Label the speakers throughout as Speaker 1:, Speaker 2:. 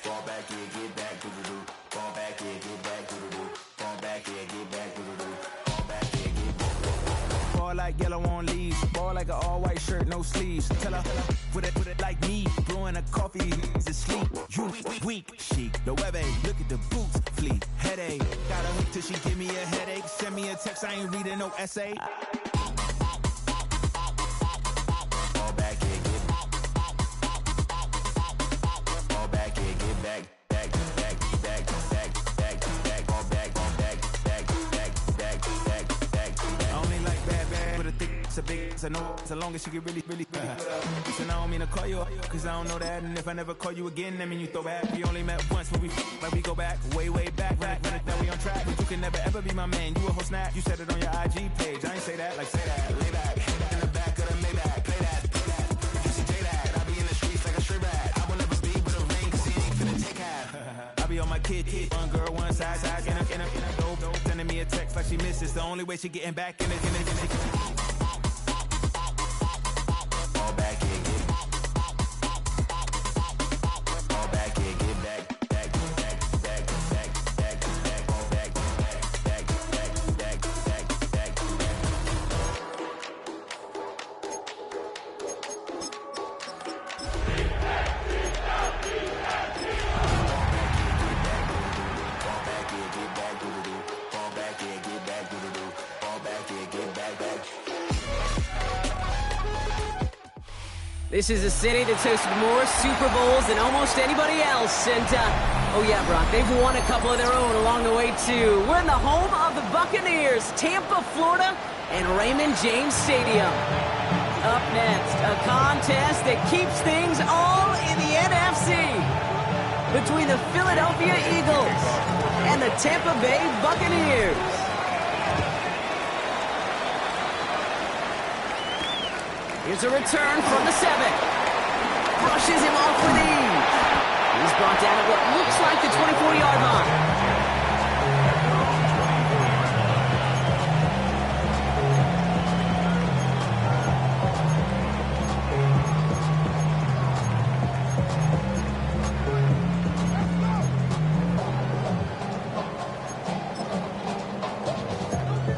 Speaker 1: Fall back, yeah, get back, doo-doo-doo. Fall back, yeah, get back, doo-doo-doo. Fall back, yeah, get back, doo-doo-doo. Fall back, yeah, get back.
Speaker 2: Ball like yellow on leaves. Ball like an all-white shirt, no sleeves. Tell her, put it like me. Blowing a coffee, he's asleep. You weak, chic. The web look at the boots, fleet. Headache, got a hook till she give me a headache. Send me a text, I ain't reading no essay.
Speaker 1: Fall back, yeah, get back. Fall back, yeah, get back. Back, back, back, back, back, back. Fall back, back, back, back, back, back, back.
Speaker 2: I only like bad, but a thick, it's a big, it's a no, as long as she get really put up. Listen, I don't mean to call you up, cause I don't know that. And if I never call you again, that mean you throw back. We only met once, but like we go back, way back. Run it down, we on track. But you can never ever be my man. You a whole snap, you said it on your IG page. I ain't say that, like say that, lay back. In the back of the Maybach, play that. You see J that, I be in the streets like a stray rat. I will never be with a ring, cause he ain't finna take half. I be on my kid, one girl, one side, in a dope, sending me a text like she misses. The only way she getting back in it.
Speaker 1: Fall back, yeah, get back. Fall back, yeah, get back. Back, back, back, back, back, back. Fall back, back, back, back, back, back, back, back. Fall back, yeah, get back, doo-doo-doo. Fall back, yeah, get back, doo-doo-doo. Fall back, yeah, get back, back.
Speaker 3: This is a city that's hosted more Super Bowls than almost anybody else. And, oh yeah, Brock, they've won a couple of their own along the way, too. We're in the home of the Buccaneers, Tampa, Florida, and Raymond James Stadium. Up next, a contest that keeps things all in the NFC. Between the Philadelphia Eagles and the Tampa Bay Buccaneers. Here's a return from the 7. Brushes him off with ease. He's brought down at what looks like the 24-yard line.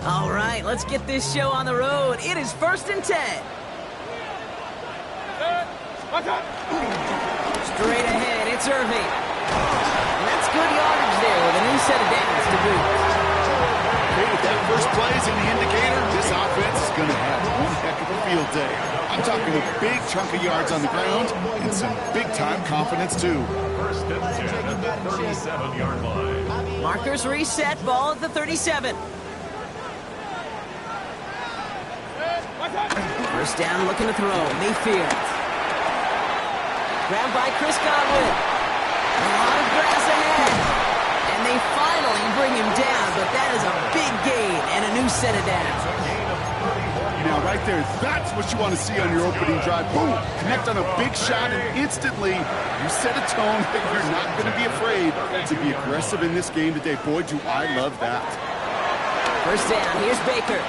Speaker 3: All right, let's get this show on the road. It is 1st and 10. Straight ahead, it's Irving. And that's good yardage there with a new set of downs to boot.
Speaker 4: Hey, with that first play as an indicator, this offense is going to have one heck of a field day. I'm talking a big chunk of yards on the ground and some big-time confidence, too.
Speaker 5: 1st and 10 at the 37-yard line.
Speaker 3: Markers reset, ball at the 37. First down, looking to throw. Mayfield. Grabbed by Chris Godwin. A lot of grass ahead. And they finally bring him down, but that is a big gain and a new set of downs.
Speaker 4: Now, right there, that's what you want to see on your opening drive. Boom! Connect on a big shot, and instantly you set a tone that you're not going to be afraid to be aggressive in this game today. Boy, do I love that.
Speaker 3: First down, here's Baker.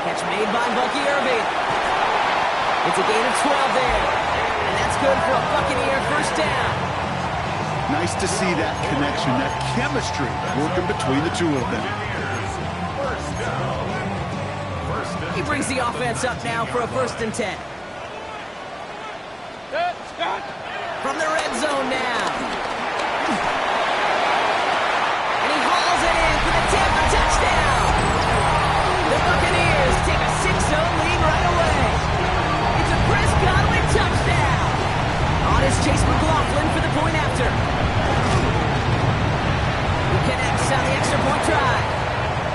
Speaker 3: Catch made by Bucky Irving. It's a gain of 12 there. And that's good for a Buccaneer first down.
Speaker 4: Nice to see that connection, that chemistry working between the two of them.
Speaker 3: He brings the offense up now for a 1st and 10. From the red zone now. And he hauls it in for the Tampa touchdown. The Buccaneers take a 6-0 lead right away. It's a Chris Godwin touchdown. On his Chase McLaughlin. three-point try.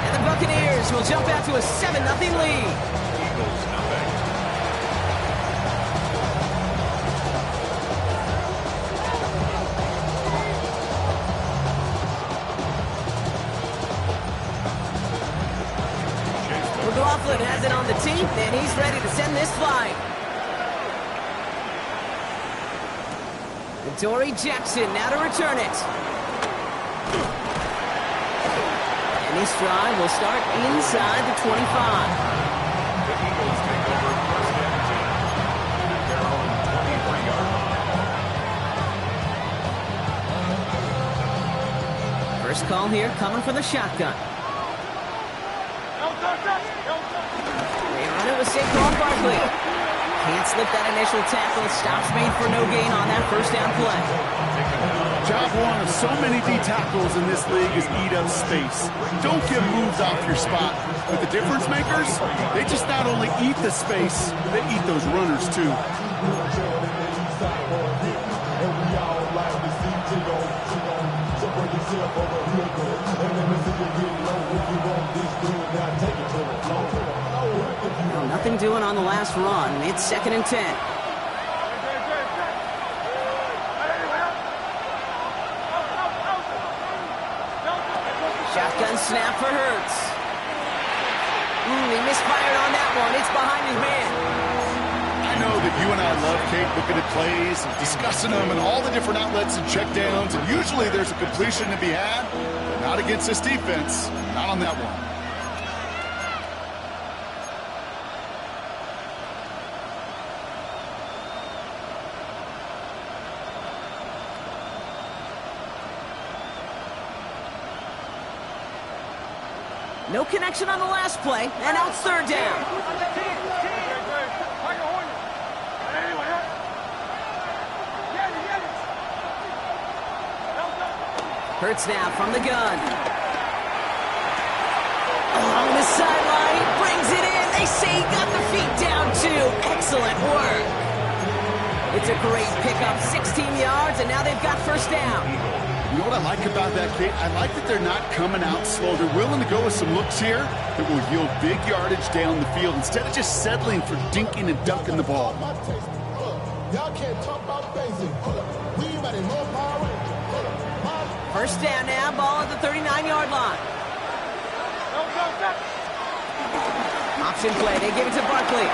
Speaker 3: And the Buccaneers will jump out to a 7-0 lead.
Speaker 5: Eagles nothing.
Speaker 3: McLaughlin has it on the tee, and he's ready to send this flight. Dory Jackson now to return it. And his drive will start inside the 25.
Speaker 5: The Eagles take over first and 10 at their own 23-yard line.
Speaker 3: First call here coming from the shotgun. They run it with Saquon Barkley. Can't slip that initial tackle. Stops made for no gain on that first down play.
Speaker 4: Job one of so many D tackles in this league is eat up space. Don't get moved off your spot. But the difference makers, they just not only eat the space, they eat those runners too.
Speaker 3: Well, nothing doing on the last run. It's 2nd and 10. Shotgun snap for Hurts. He misfired on that one. It's behind his man.
Speaker 4: I know that you and I love, Kate, looking at plays, and discussing them, and all the different outlets and checkdowns, and usually there's a completion to be had, but not against this defense. Not on that one.
Speaker 3: No connection on the last play, and now it's 3rd down. Hurts now from the gun. Along the sideline, brings it in. They say he got the feet down too. Excellent work. It's a great pickup, 16 yards, and now they've got first down.
Speaker 4: You know what I like about that, Kate? I like that they're not coming out slow. They're willing to go with some looks here that will yield big yardage down the field instead of just settling for dinking and dunking the ball.
Speaker 3: First down now, ball at the 39-yard line. Option play, they give it to Barkley.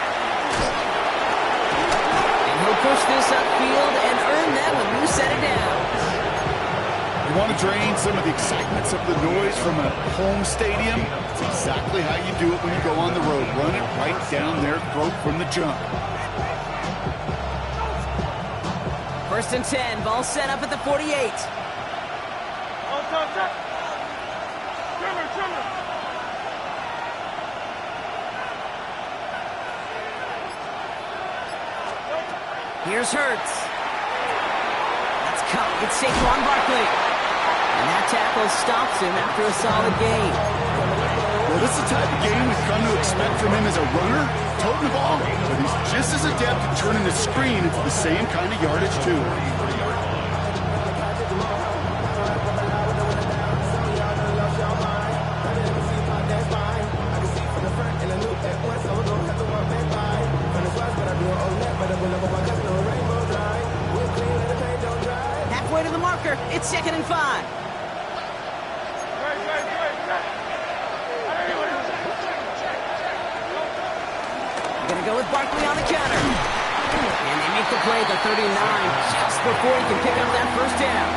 Speaker 3: And he'll push this upfield and earn that when you set it down.
Speaker 4: You want to drain some of the excitement, some of the noise from a home stadium? It's exactly how you do it when you go on the road. Run it right down their throat from the jump.
Speaker 3: 1st and 10, ball set up at the 48. Here's Hurts. That's cut. It's Saquon Barkley. And that tackle stops him after a solid gain.
Speaker 4: Well, this is the type of game we've come to expect from him as a runner, toting the ball, but he's just as adept at turning the screen into the same kind of yardage, too.
Speaker 3: Halfway to the marker. It's 2nd and 5. Gonna go with Barkley on the counter. And they make the play at the 39 just before he can pick up that first down.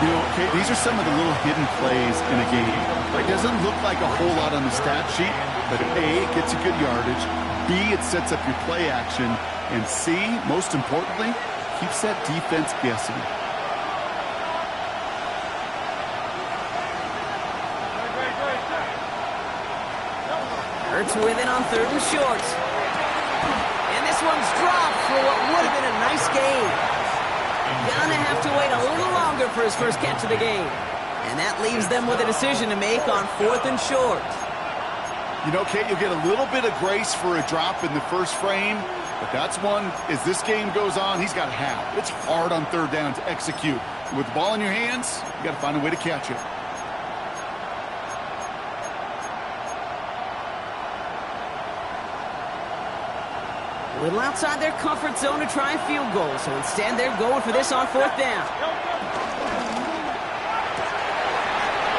Speaker 4: You know, okay, these are some of the little hidden plays in a game. It doesn't look like a whole lot on the stat sheet, but A, it gets you good yardage, B, it sets up your play action, and C, most importantly, keeps that defense guessing.
Speaker 3: Hurts with it on 3rd and short. And this one's dropped for what would have been a nice gain. Gonna have to wait a little longer for his first catch of the game. And that leaves them with a decision to make on 4th and short.
Speaker 4: You know, Kate, you'll get a little bit of grace for a drop in the first frame, but that's one, as this game goes on, he's got to have. It's hard on 3rd down to execute. With the ball in your hands, you got to find a way to catch it.
Speaker 3: A little outside their comfort zone to try a field goal, so instead they're going for this on 4th down.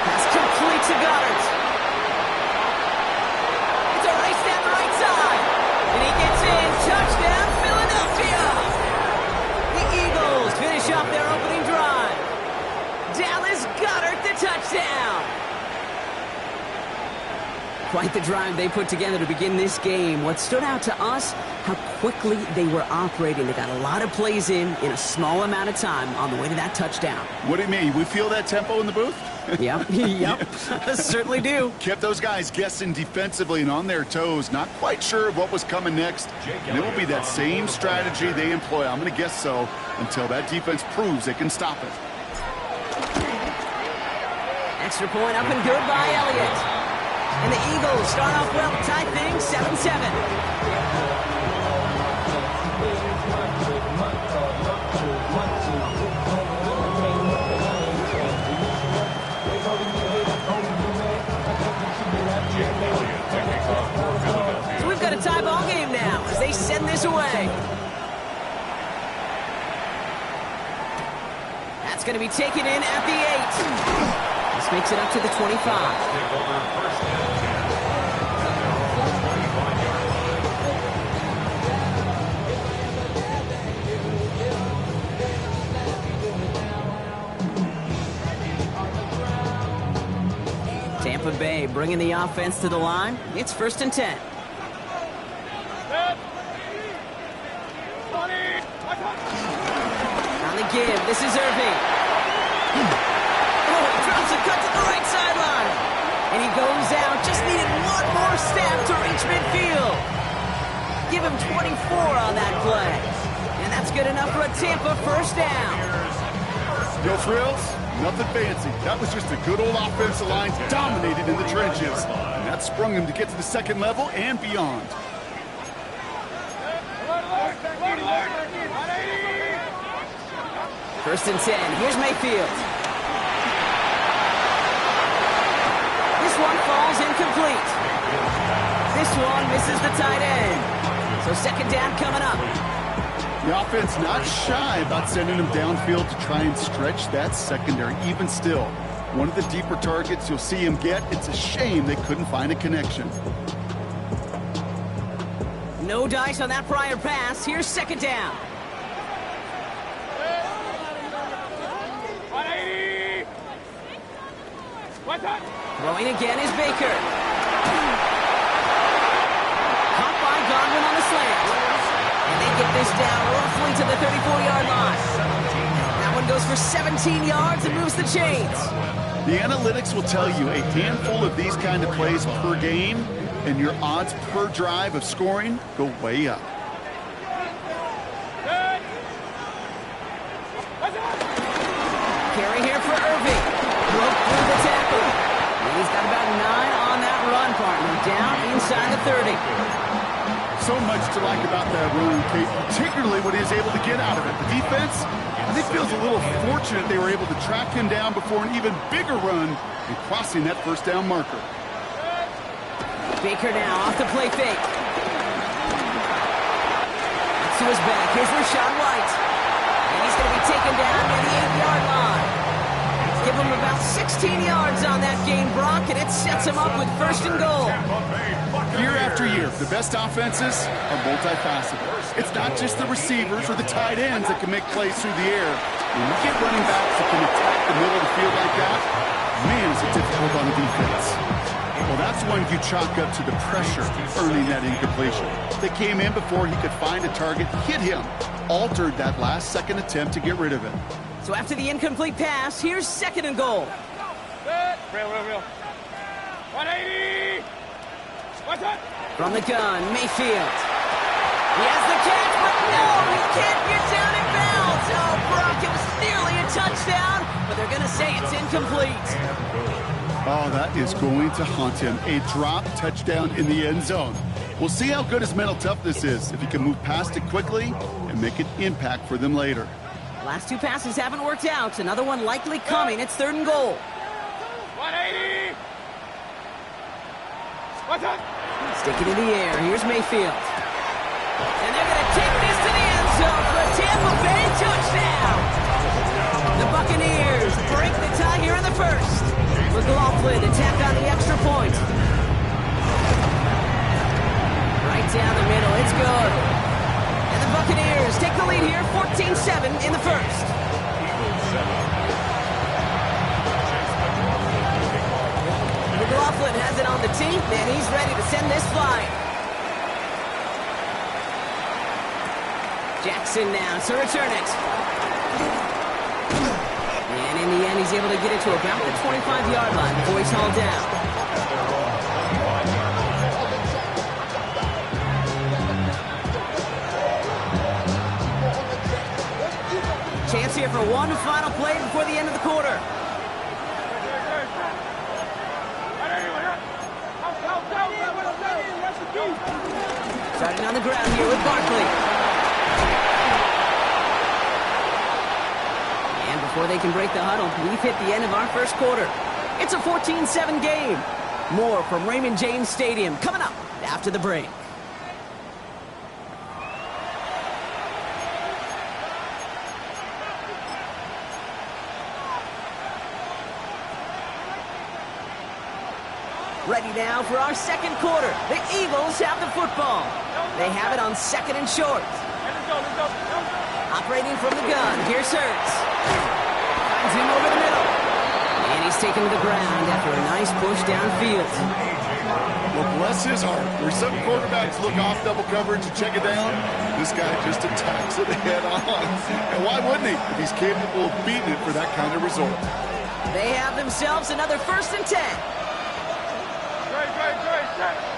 Speaker 3: Pass complete to Goddard. It's a race down the right side. And he gets in. Touchdown, Philadelphia. The Eagles finish off their opening drive. Dallas Goddard the touchdown. Quite the drive they put together to begin this game. What stood out to us, how quickly they were operating. They got a lot of plays in a small amount of time on the way to that touchdown.
Speaker 4: What do you mean? We feel that tempo in the booth?
Speaker 3: Yep, yep, certainly do.
Speaker 4: Kept those guys guessing defensively and on their toes, not quite sure of what was coming next. And it will be that same strategy they employ, I'm going to guess so, until that defense proves they can stop it.
Speaker 3: Extra point up and good by Elliott. And the Eagles start off well, tie things 7-7. So we've got a tie ball game now as they send this away. That's going to be taken in at the 8. This makes it up to the 25. Tampa Bay bringing the offense to the line. It's 1st and 10. On the give, this is Irving. Oh, drops a cut to the right sideline. And he goes out, just needed one more step to reach midfield. Give him 24 on that play. And that's good enough for a Tampa 1st down.
Speaker 4: No frills? Nothing fancy. That was just a good old offensive line dominated in the trenches. And that sprung him to get to the 2nd level and beyond.
Speaker 3: First and 10. Here's Mayfield. This one falls incomplete. This one misses the tight end. So 2nd down coming up.
Speaker 4: The offense not shy about sending them downfield to try and stretch that secondary. Even still, one of the deeper targets you'll see him get. It's a shame they couldn't find a connection.
Speaker 3: No dice on that prior pass. Here's 2nd down. Throwing again is Baker. Caught by Godwin on the slant. And they get this down roughly to the 34-yard line. That one goes for 17 yards and moves the chains.
Speaker 4: The analytics will tell you a handful of these kind of plays per game, and your odds per drive of scoring go way up.
Speaker 3: Carry here for Irving. Broke through the tackle. And he's got about 9 on that run, partner. Down inside the 30.
Speaker 4: So much to like about that run, Kate, particularly what he is able to get out of it. The defense, I think, feels a little fortunate they were able to track him down before an even bigger run and crossing that 1st down marker.
Speaker 3: Baker now off the play fake. That's to his back. Here's Rachaad White. And he's going to be taken down near the 8-yard line. Give him about 16 yards on that gain, Brock, and it sets him up with 1st and goal.
Speaker 4: Year after year, the best offenses are multifaceted. It's not just the receivers or the tight ends that can make plays through the air. When you get running backs that can attack the middle of the field like that, man, is it difficult on the defense. Well, that's one you chalk up to the pressure earning that incompletion. They came in before he could find a target, hit him, altered that last-second attempt to get rid of it.
Speaker 3: So after the incomplete pass, here's 2nd and goal.
Speaker 5: Real. 180!
Speaker 3: From the gun, Mayfield. He has the catch, but no, he can't get down in bounds. Oh, Brock, it was nearly a touchdown, but they're going to say it's incomplete.
Speaker 4: Oh, that is going to haunt him. A drop touchdown in the end zone. We'll see how good his mental toughness is, if he can move past it quickly and make an impact for them later.
Speaker 3: Last 2 passes haven't worked out. Another one likely coming. It's 3rd and goal.
Speaker 5: 180!
Speaker 3: Stick it in the air. Here's Mayfield. And they're going to take this to the end zone for a Tampa Bay touchdown. The Buccaneers break the tie here in the first. McLaughlin to tack on the extra point. Right down the middle, it's good. And the Buccaneers take the lead here, 14-7 in the first. McLaughlin has it on the tee, and he's ready to send this flying. Jackson now to return it. And in the end, he's able to get it to about the 25-yard line before he's hauled down. Chance here for one final play before the end of the quarter. Starting on the ground here with Barkley. And before they can break the huddle, we've hit the end of our first quarter. It's a 14-7 game. More from Raymond James Stadium coming up after the break. Ready now for our second quarter. The Eagles have the football. They have it on second and short. Operating from the gun, here's Hurts. Finds him over the middle. And he's taken to the ground after a nice push downfield.
Speaker 4: Well, bless his heart. Where some quarterbacks look off double coverage and check it down, this guy just attacks it head on. And why wouldn't he if he's capable of beating it for that kind of result?
Speaker 3: They have themselves another 1st and 10.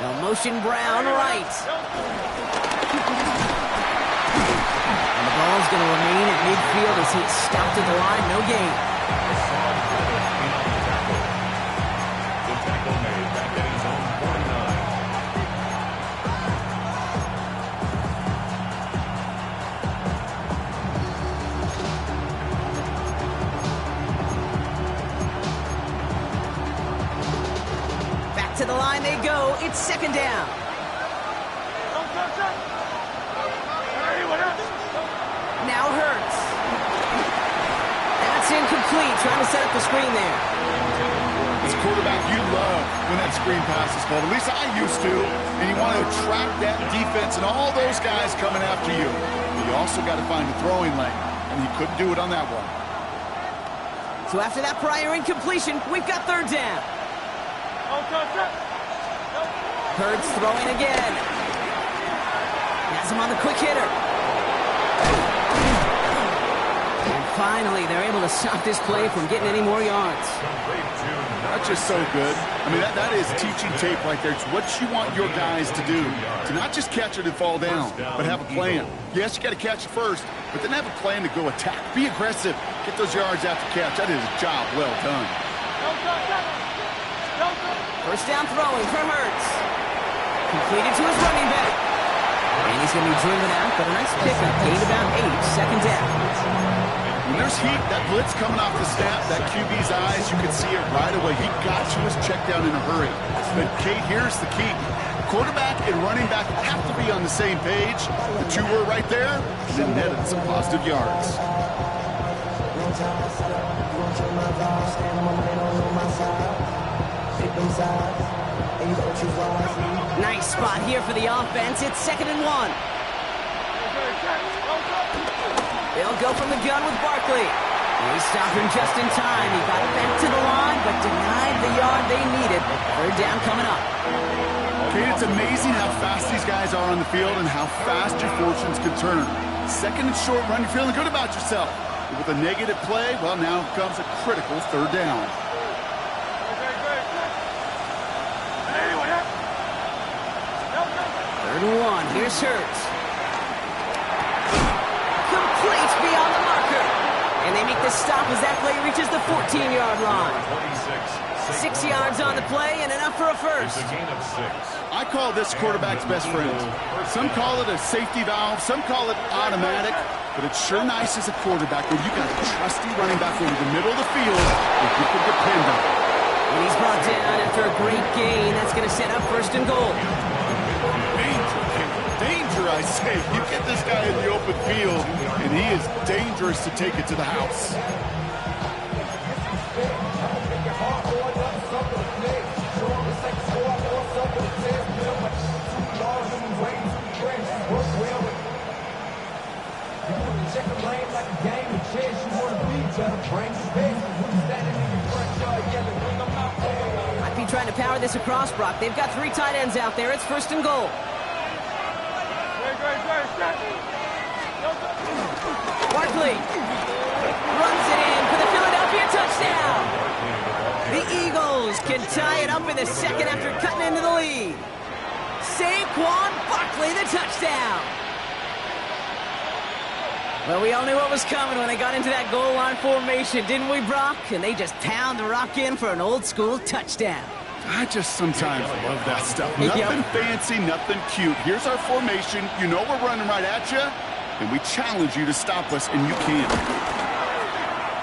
Speaker 3: They'll motion Brown right. And the ball's going to remain at midfield as he's stopped at the line. No gain.
Speaker 5: The tackle made back at his own 49.
Speaker 3: To the line they go. It's second down. Now Hurts. That's incomplete. Trying to set up the screen there.
Speaker 4: As a quarterback, you love when that screen pass is called. At least I used to. And you want to attract that defense and all those guys coming after you. But you also got to find a throwing lane. And he couldn't do it on that one.
Speaker 3: So after that prior incompletion, we've got third down. Hurts throwing again. Has him on the quick hitter. And finally, they're able to stop this play from getting any more yards.
Speaker 4: That's just so good. I mean, that is teaching tape right there. It's what you want your guys to do. To not just catch it and fall down, but have a plan. Yes, you got to catch it first, but then have a plan to go attack. Be aggressive. Get those yards after catch. That is a job well done.
Speaker 3: First down throwing for Hurts. Completed to his running back. And he's going to be driven out, but a nice pickup. Gained about 8, second down.
Speaker 4: When there's heat, that blitz coming off the snap, that QB's eyes, you can see it right away. He got to his check down in a hurry. But, Kate, here's the key. Quarterback and running back have to be on the same page. The two were right there, and then netted some positive yards.
Speaker 3: Nice spot here for the offense. It's 2nd and 1. They'll go from the gun with Barkley. He stopped him just in time. He got back to the line, but denied the yard they needed. Third down coming up.
Speaker 4: Okay, it's amazing how fast these guys are on the field and how fast your fortunes can turn. Second and short run, you're feeling good about yourself. But with a negative play, well, now comes a critical third down.
Speaker 3: Third and 1. Here's Hurts. Complete beyond the marker. And they make the stop as that play reaches the 14-yard line. 6 yards on the play and enough for a first.
Speaker 5: It's a gain of 6.
Speaker 4: I call this quarterback's best friend. Some call it a safety valve, some call it automatic, but it's sure nice as a quarterback when you got a trusty running back over the middle of the field that you can depend on.
Speaker 3: And he's brought down after a great gain. That's going to set up 1st and goal.
Speaker 4: Danger, pressure, I say. You get this guy in the open field, and he is dangerous to take it to the house.
Speaker 3: Might be trying to power this across, Brock. They've got 3 tight ends out there. It's 1st and goal. Barkley runs it in for the Philadelphia touchdown. The Eagles can tie it up in the 2nd after cutting into the lead. Saquon Barkley, the touchdown. Well, we all knew what was coming when they got into that goal line formation, didn't we, Brock? And they just pound the rock in for an old-school touchdown.
Speaker 4: I just sometimes love that stuff.
Speaker 3: Yep.
Speaker 4: Nothing fancy, nothing cute. Here's our formation. You know we're running right at you, and we challenge you to stop us, and you can.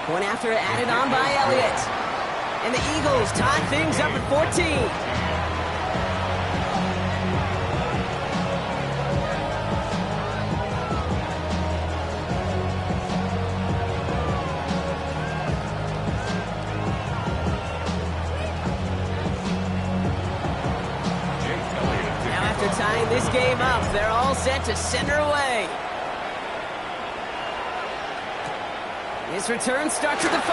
Speaker 3: Point after added on by Elliott. And the Eagles tie things up at 14. Tying this game up, they're all set to send her away. His return starts at the 5.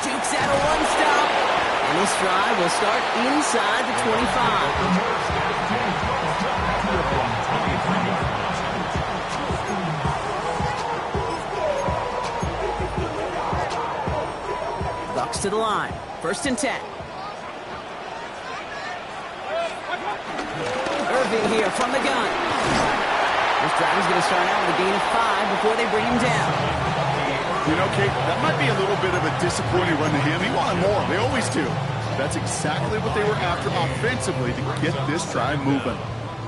Speaker 3: Dukes out a 1-stop, and this drive will start inside the 25. Bucks to the line. 1st and 10. Irving here from the gun. This drive is going to start out with a gain of 5 before they bring him down.
Speaker 4: You know, Kate, that might be a little bit of a disappointing run to him. He wanted more. They always do. That's exactly what they were after offensively to get this drive moving.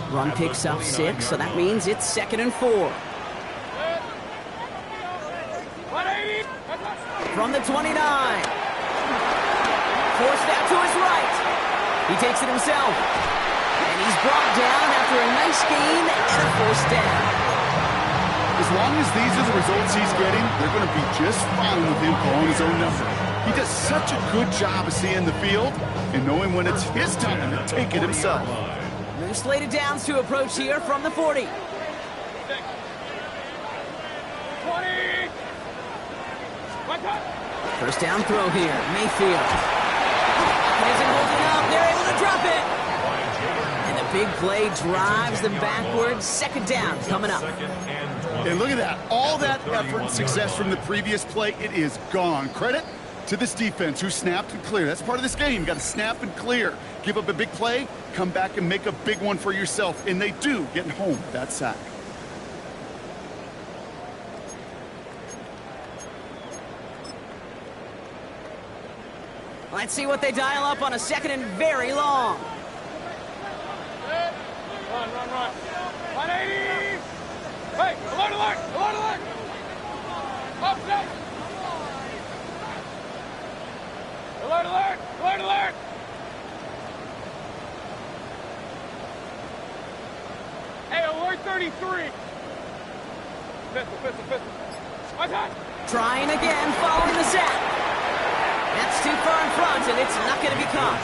Speaker 3: Run picks up 6, so that means it's 2nd and 4. From the 29. Forced out to his right. He takes it himself. And he's brought down after a nice gain and a 1st down.
Speaker 4: As long as these are the results he's getting, they're going to be just fine with him calling his own number. He does such a good job of seeing the field and knowing when it's his time to take it himself.
Speaker 3: New slated downs to approach here from the 40.
Speaker 5: 20.
Speaker 3: First down throw here, Mayfield. He isn't holding up, they're able to drop it. And the big play drives them backwards. 2nd down coming up.
Speaker 4: And look at that. All that effort and success from the previous play, it is gone. Credit to this defense who snapped and cleared. That's part of this game. You got to snap and clear. Give up a big play, come back and make a big one for yourself. And they do, getting home with that sack.
Speaker 3: Let's see what they dial up on a 2nd and very long.
Speaker 5: Run. 180. Hey, alert. Up, set. Alert. Hey, alert 33. Pistol. Attack.
Speaker 3: Trying again, following the sack. That's too far in front, and it's not going to be caught.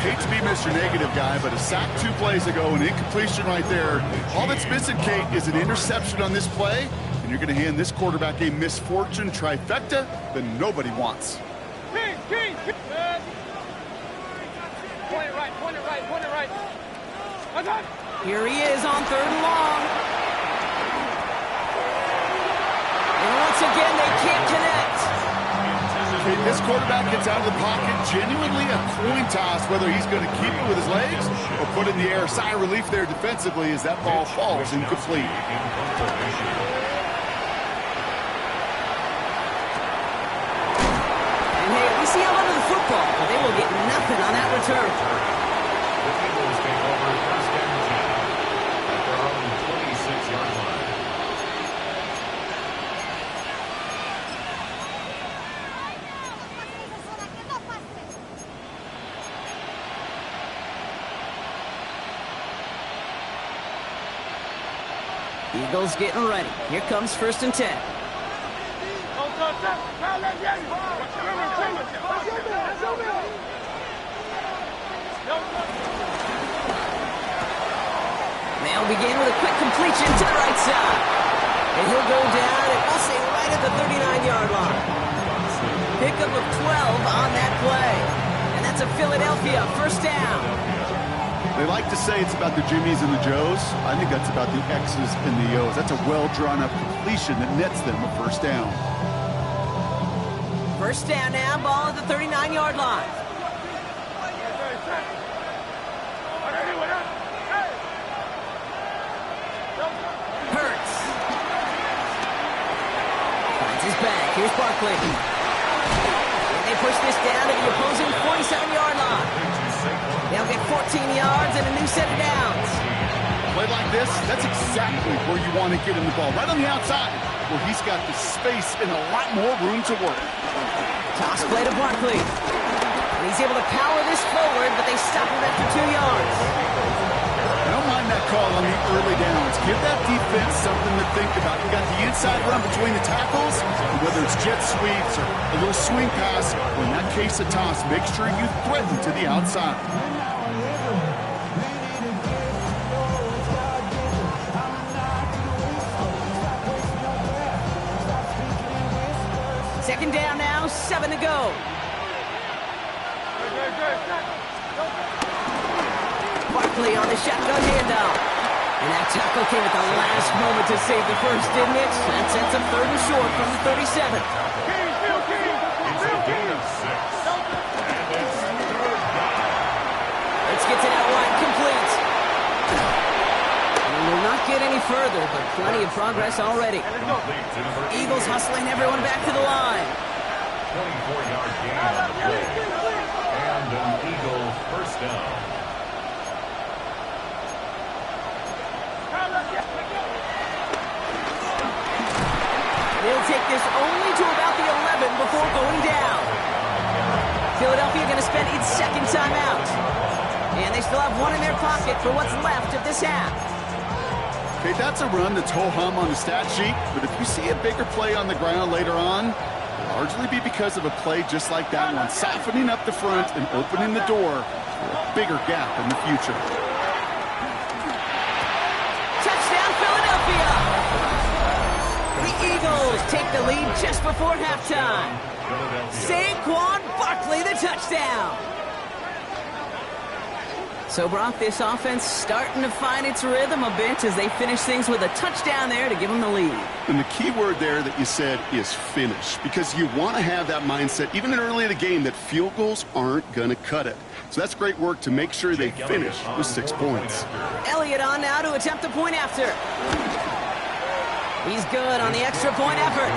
Speaker 4: Hate to be Mr. Negative guy, but a sack 2 plays ago, an incompletion right there. All that's missing, Kate, is an interception on this play, and you're going to hand this quarterback a misfortune trifecta that nobody wants.
Speaker 5: King. Point it right. Attack.
Speaker 3: Here he is on 3rd and long. And once again, they can't connect.
Speaker 4: Okay, this quarterback gets out of the pocket, genuinely a coin toss whether he's going to keep it with his legs or put it in the air. Sigh of relief there defensively as that ball falls incomplete.
Speaker 3: And hey, we see a lot of the football, but they will get nothing on that return.
Speaker 5: The Eagles take over 1st and 10 at their own 26-yard line.
Speaker 3: Eagles getting ready. Here comes 1st and 10. They'll begin with a quick completion to the right side. And he'll go down, and we'll say right at the 39-yard line. Pickup of 12 on that play. And that's a Philadelphia 1st down.
Speaker 4: They like to say it's about the Jimmies and the Joes. I think that's about the X's and the O's. That's a well-drawn-up completion that nets them a 1st down.
Speaker 3: 1st down now, ball at the 39-yard line. Hurts. Finds his back. Here's Barkley. And they push this down to the opposing 47-yard line. They'll get 14 yards and a new set of downs.
Speaker 4: Play like this, that's exactly where you want to get him the ball. Right on the outside, where he's got the space and a lot more room to work.
Speaker 3: Toss play to Barkley. And he's able to power this forward, but they stop him after 2 yards.
Speaker 4: I don't mind that call on the early downs. Give that defense something to think about. You got the inside run between the tackles, and whether it's jet sweeps or a little swing pass, or in that case a toss, make sure you threaten to the outside.
Speaker 3: Second down now, 7 to go. Barkley on the shotgun handoff. And that tackle came at the last moment to save the first, didn't it? That sets a 3rd and short from the 37.
Speaker 5: It's a gain of 6.
Speaker 3: Let's get to that wide complete. And we'll not get any further, but plenty of progress already.
Speaker 5: Complete to number 8.
Speaker 3: Eagles hustling everyone back to the line.
Speaker 5: 24-yard gain on the play. And an Eagle 1st down.
Speaker 3: They'll take this only to about the 11 before going down. Philadelphia going to spend its 2nd timeout. And they still have one in their pocket for what's left of this half.
Speaker 4: Okay, that's a run that's ho-hum on the stat sheet, but if you see a bigger play on the ground later on, it'll largely be because of a play just like that one, softening up the front and opening the door for a bigger gap in the future.
Speaker 3: Touchdown, Philadelphia! The Eagles take the lead just before halftime. Saquon Barkley, the touchdown. So, Brock, this offense starting to find its rhythm a bit as they finish things with a touchdown there to give them the lead.
Speaker 4: And the key word there that you said is finish, because you want to have that mindset, even in early in the game, that field goals aren't going to cut it. So that's great work to make sure they finish with 6 points.
Speaker 3: Elliott on now to attempt a point after. He's good on the extra point effort.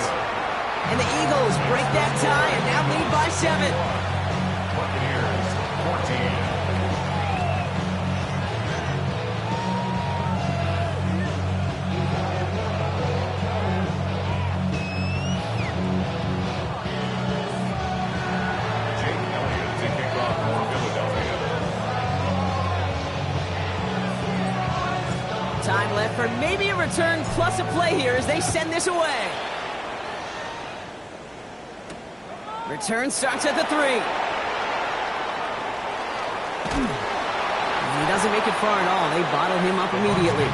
Speaker 3: And the Eagles break that tie and now lead by 7.
Speaker 5: Buccaneers 14.
Speaker 3: Time left for maybe a return plus a play here as they send this away. Return starts at the 3. He doesn't make it far at all. They bottle him up immediately.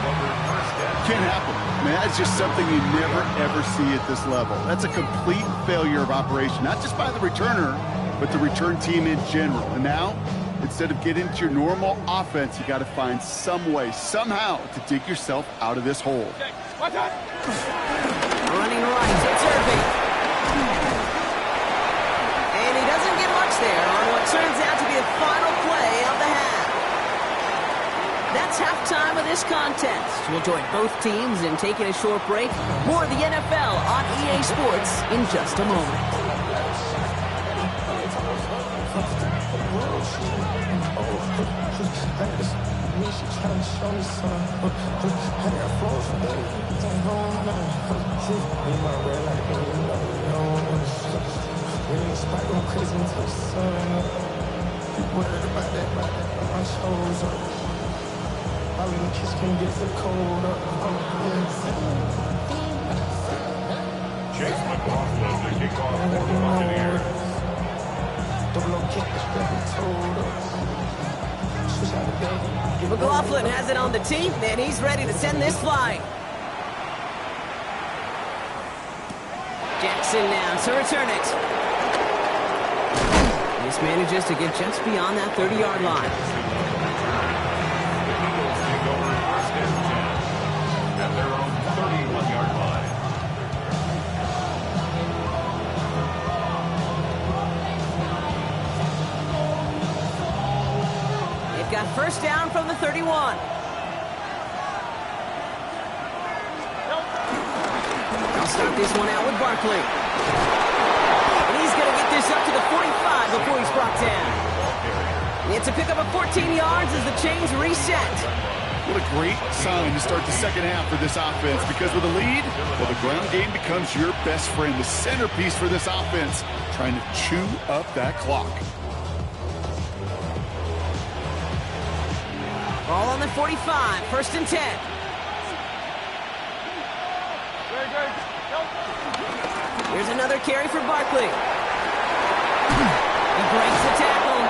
Speaker 4: Can't happen. I mean, that's just something you never, ever see at this level. That's a complete failure of operation, not just by the returner, but the return team in general. And now, instead of getting into your normal offense, you got to find some way, somehow, to dig yourself out of this hole.
Speaker 3: Running right, it's Irving. And he doesn't get much there on what turns out to be the final play of the half. That's halftime of this contest. We'll join both teams in taking a short break. More of the NFL on EA Sports in just a moment.
Speaker 6: really just can't get the cold up.
Speaker 5: Chase McLaughlin to kick off for the Buccaneers.
Speaker 6: Double kick the told up. Switch out the game.
Speaker 3: McLaughlin has it on the tee, and he's ready to send this flying. Jackson now to return it. This manages to get just beyond that 30-yard line.
Speaker 5: The Eagles take over first and 10 at their own 31-yard line.
Speaker 3: It got first down from the 31. I'll start this one out with Barkley. And he's going to get this up to the 45 before he's brought down. It's a pickup of 14 yards as the chains reset.
Speaker 4: What a great sign to start the second half for this offense, because with a lead, well, the ground game becomes your best friend, the centerpiece for this offense, trying to chew up that clock.
Speaker 3: Ball on the 45, first and 10. Here's another carry for Barkley. He breaks the tackle,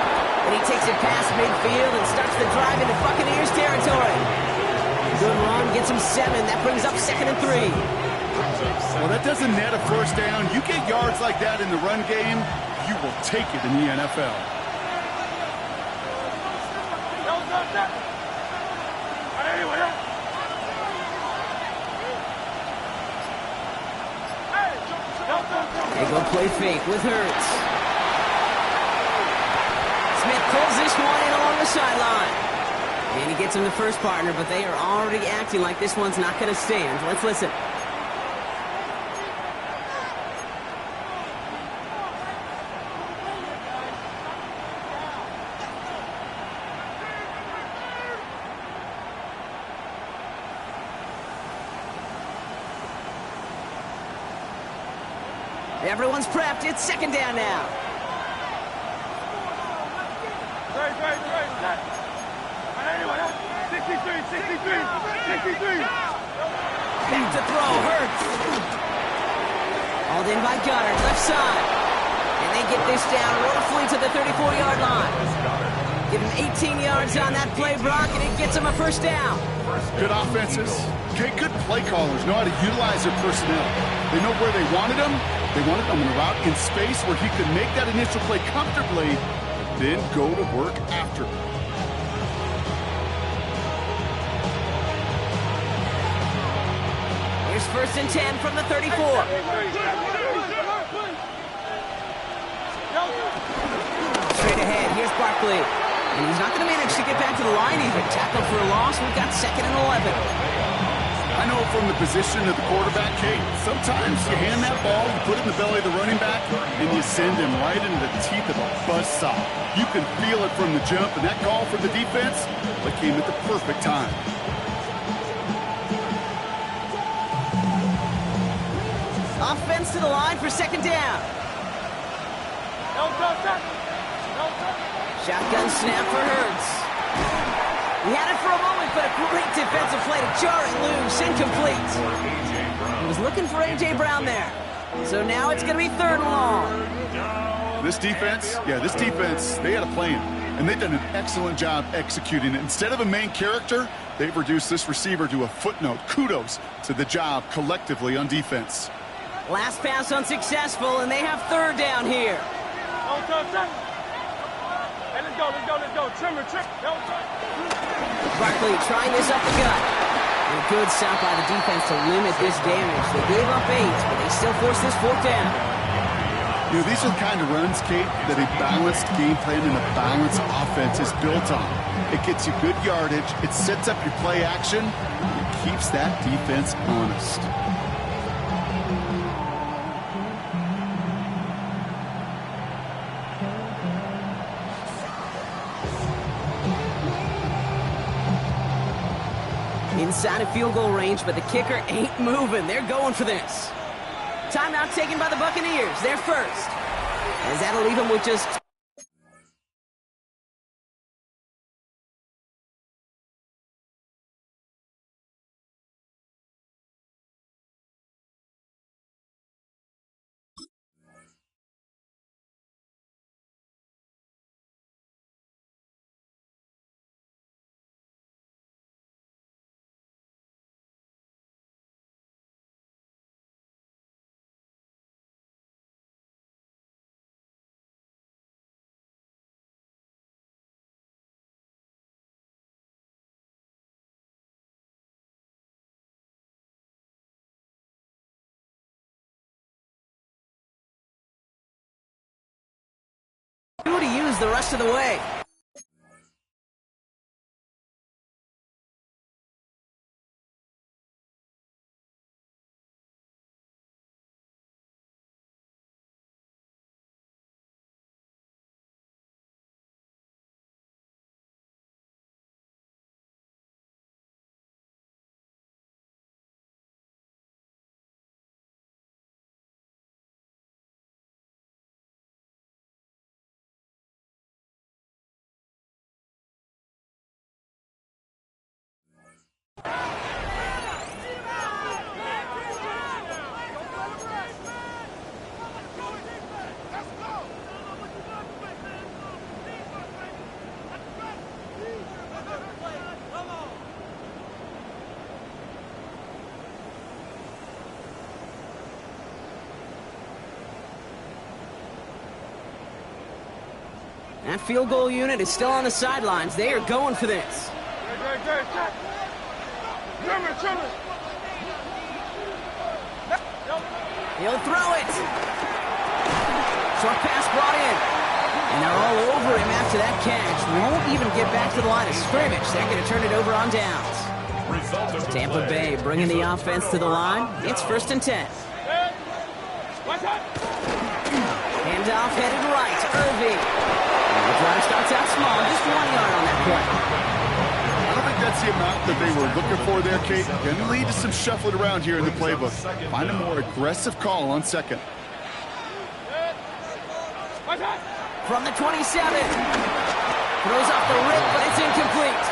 Speaker 3: and he takes it past midfield and starts the drive into Buccaneers territory. Good run, gets him 7. That brings up second and 3.
Speaker 4: Well, that doesn't net a first down. You get yards like that in the run game, you will take it in the NFL.
Speaker 3: They go play fake with Hurts. Smith pulls this one in along the sideline. And he gets him the first partner, but they are already acting like this one's not going to stand. Let's listen. Everyone's prepped. It's second down now. Back to throw. Hurts. Hauled in by Goddard, left side. And they get this down roughly to the 34-yard line. Give him 18 yards on that play, Brock, and it gets him a first down.
Speaker 4: Good offenses. Okay, good play callers know how to utilize their personnel. They know where they wanted them. They wanted them in a route in space where he could make that initial play comfortably, then go to work after.
Speaker 3: Here's first and 10 from the 34. Straight ahead, here's Barkley. And he's not going to manage to get back to the line even. Tackle for a loss. We've got second and 11.
Speaker 4: I know from the position of the quarterback, Kate, sometimes you hand that ball, you put it in the belly of the running back, and you send him right into the teeth of a buzzsaw. You can feel it from the jump, and that call for the defense, that came at the perfect time.
Speaker 3: Offense to the line for second down. Shotgun snap for Hurts. He had it for a moment, but a great defensive play to jar it loose, incomplete. He was looking for A.J. Brown there. So now it's going to be third and long.
Speaker 4: This defense, they had a plan, and they've done an excellent job executing it. Instead of a main character, they've reduced this receiver to a footnote. Kudos to the job collectively on defense.
Speaker 3: Last pass unsuccessful, and they have third down here. Barkley trying this up the gut. And a good stop by the defense to limit this damage. They gave up 8, but they still forced this fourth down.
Speaker 4: You know, these are the kind of runs, Kate, that a balanced game plan and a balanced offense is built on. It gets you good yardage, it sets up your play action, and it keeps that defense honest.
Speaker 3: Inside of field goal range, but the kicker ain't moving. They're going for this. Timeout taken by the Buccaneers. They're first. As that'll leave them with just runs the rest of the way. That field goal unit is still on the sidelines. They are going for this. He'll throw it. Short pass brought in. And they're all over him after that catch. Won't even get back to the line of scrimmage. They're going to turn it over on downs. Tampa Bay bringing the offense to the line. It's 1st and 10. Handoff headed right. Irving. The drive starts out small. Just 1 yard on that play.
Speaker 4: I don't think that's the amount that they were looking for there, Kate. Going to lead to some shuffling around here in the playbook. Find a more aggressive call on second.
Speaker 3: From the 27. Throws off the rip, but it's incomplete.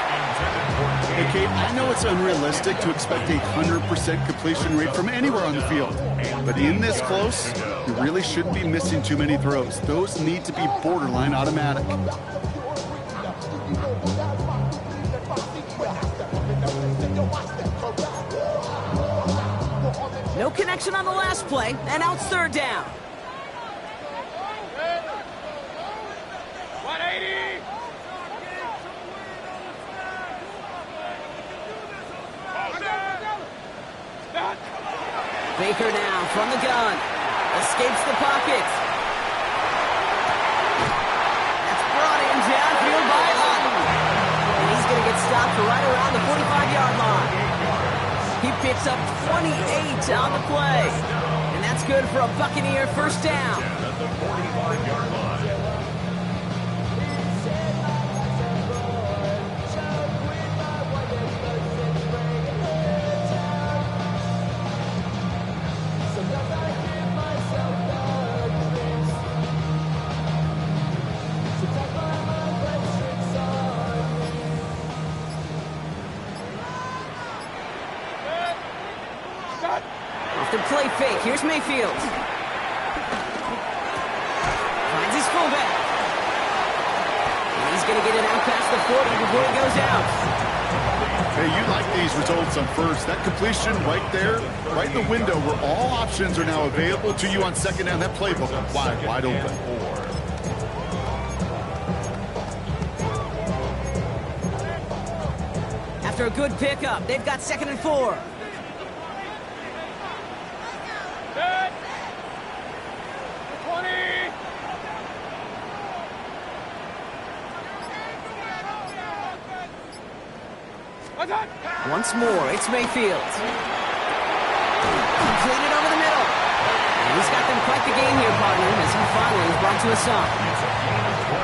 Speaker 4: Hey, Kate, I know it's unrealistic to expect a 100% completion rate from anywhere on the field. But in this close, you really shouldn't be missing too many throws. Those need to be borderline automatic.
Speaker 3: No connection on the last play, and now it's 3rd down.
Speaker 5: 180!
Speaker 3: Baker now from the gun. Escapes the pocket. That's brought in downfield by Otten. And he's going to get stopped right around the 45-yard line. He picks up 28 on the play. And that's good for a Buccaneer 1st down.
Speaker 5: At the 45-yard line.
Speaker 3: Play fake. Here's Mayfield. Finds his fullback. And he's going to get it out past the 40 before he goes out.
Speaker 4: Hey, you like these results on first. That completion right there, right in the window where all options are now available to you on second down. That playbook wide open.
Speaker 3: After a good pickup, they've got 2nd and 4. Once more, it's Mayfield. Completed over the middle. And he's got them quite the game here, partner, as he finally is brought to a stop.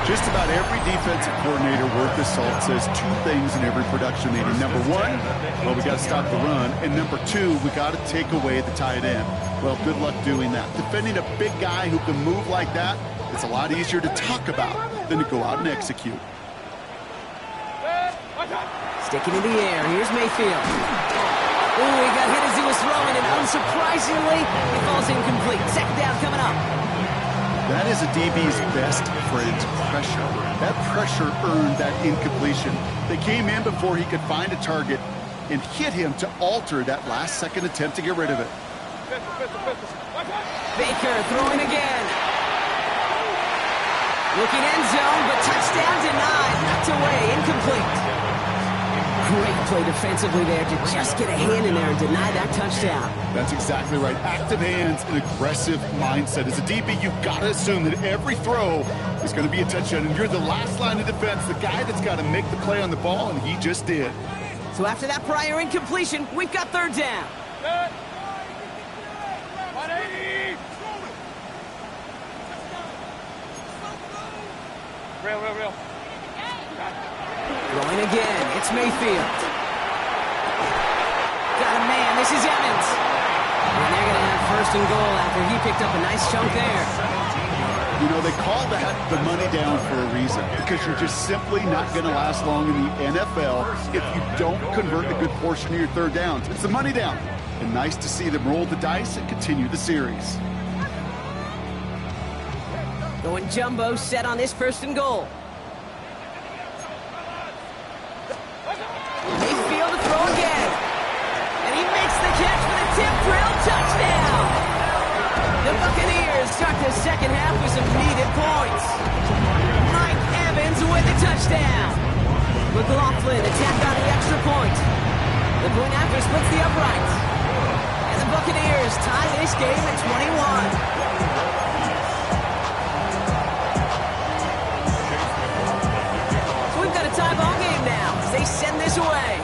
Speaker 4: Just about every defensive coordinator worth his salt says 2 things in every production meeting. Number 1, well, we got to stop the run. And number 2, we got to take away the tight end. Well, good luck doing that. Defending a big guy who can move like that, it's a lot easier to talk about than to go out and execute.
Speaker 3: Sticking in the air, here's Mayfield. Ooh, he got hit as he was throwing, and unsurprisingly, it falls incomplete. 2nd down coming up.
Speaker 4: That is a DB's best friend, pressure. That pressure earned that incompletion. They came in before he could find a target and hit him to alter that last-second attempt to get rid of it.
Speaker 3: Baker throwing again. Looking end zone, but touchdown denied. Knocked away, incomplete. Great play defensively there to just get a hand in there and deny that touchdown.
Speaker 4: That's exactly right. Active hands and aggressive mindset. As a DB, you've got to assume that every throw is going to be a touchdown, and you're the last line of defense, the guy that's got to make the play on the ball, and he just did.
Speaker 3: So after that prior incompletion, we've got third down.
Speaker 5: 180. Real.
Speaker 3: Going again, it's Mayfield. Got a man, this is Evans. And they're going to have first and goal after he picked up a nice chunk there.
Speaker 4: You know, they call that the money down for a reason, because you're just simply not going to last long in the NFL if you don't convert a good portion of your third downs. It's the money down. And nice to see them roll the dice and continue the series.
Speaker 3: Going jumbo set on this first and goal. Mayfield to throw again. And he makes the catch for the tip drill touchdown. The Buccaneers start the second half with some needed points. Mike Evans with the touchdown. McLaughlin attack on the extra point. The point after splits the uprights. And the Buccaneers tie this game at 21. Tie ball game now as they send this away.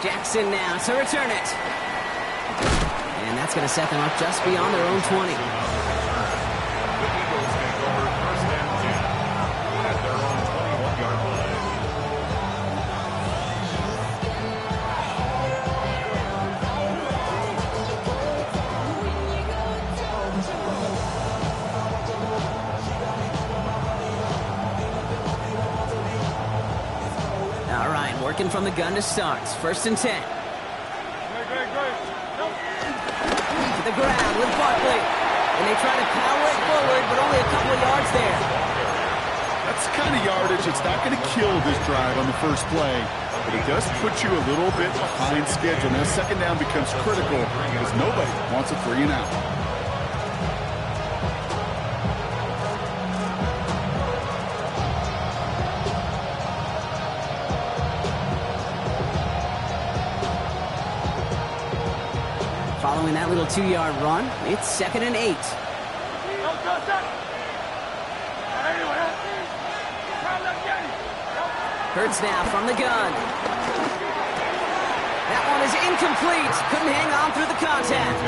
Speaker 3: Jackson now to return it. And that's going to set them up just beyond their own 20.
Speaker 5: The Eagles take over first and 10 at their own 21-yard line.
Speaker 3: Working from the gun to start. First and 10. To the ground with Barkley. And they try to power it forward, but only a couple of yards there.
Speaker 4: That's the kind of yardage that's not going to kill this drive on the first play. But it does put you a little bit behind schedule. Now, second down becomes critical because nobody wants a 3 and out.
Speaker 3: Following that little 2-yard run, it's second and 8. Hurts now from the gun. That one is incomplete. Couldn't hang on through the contact.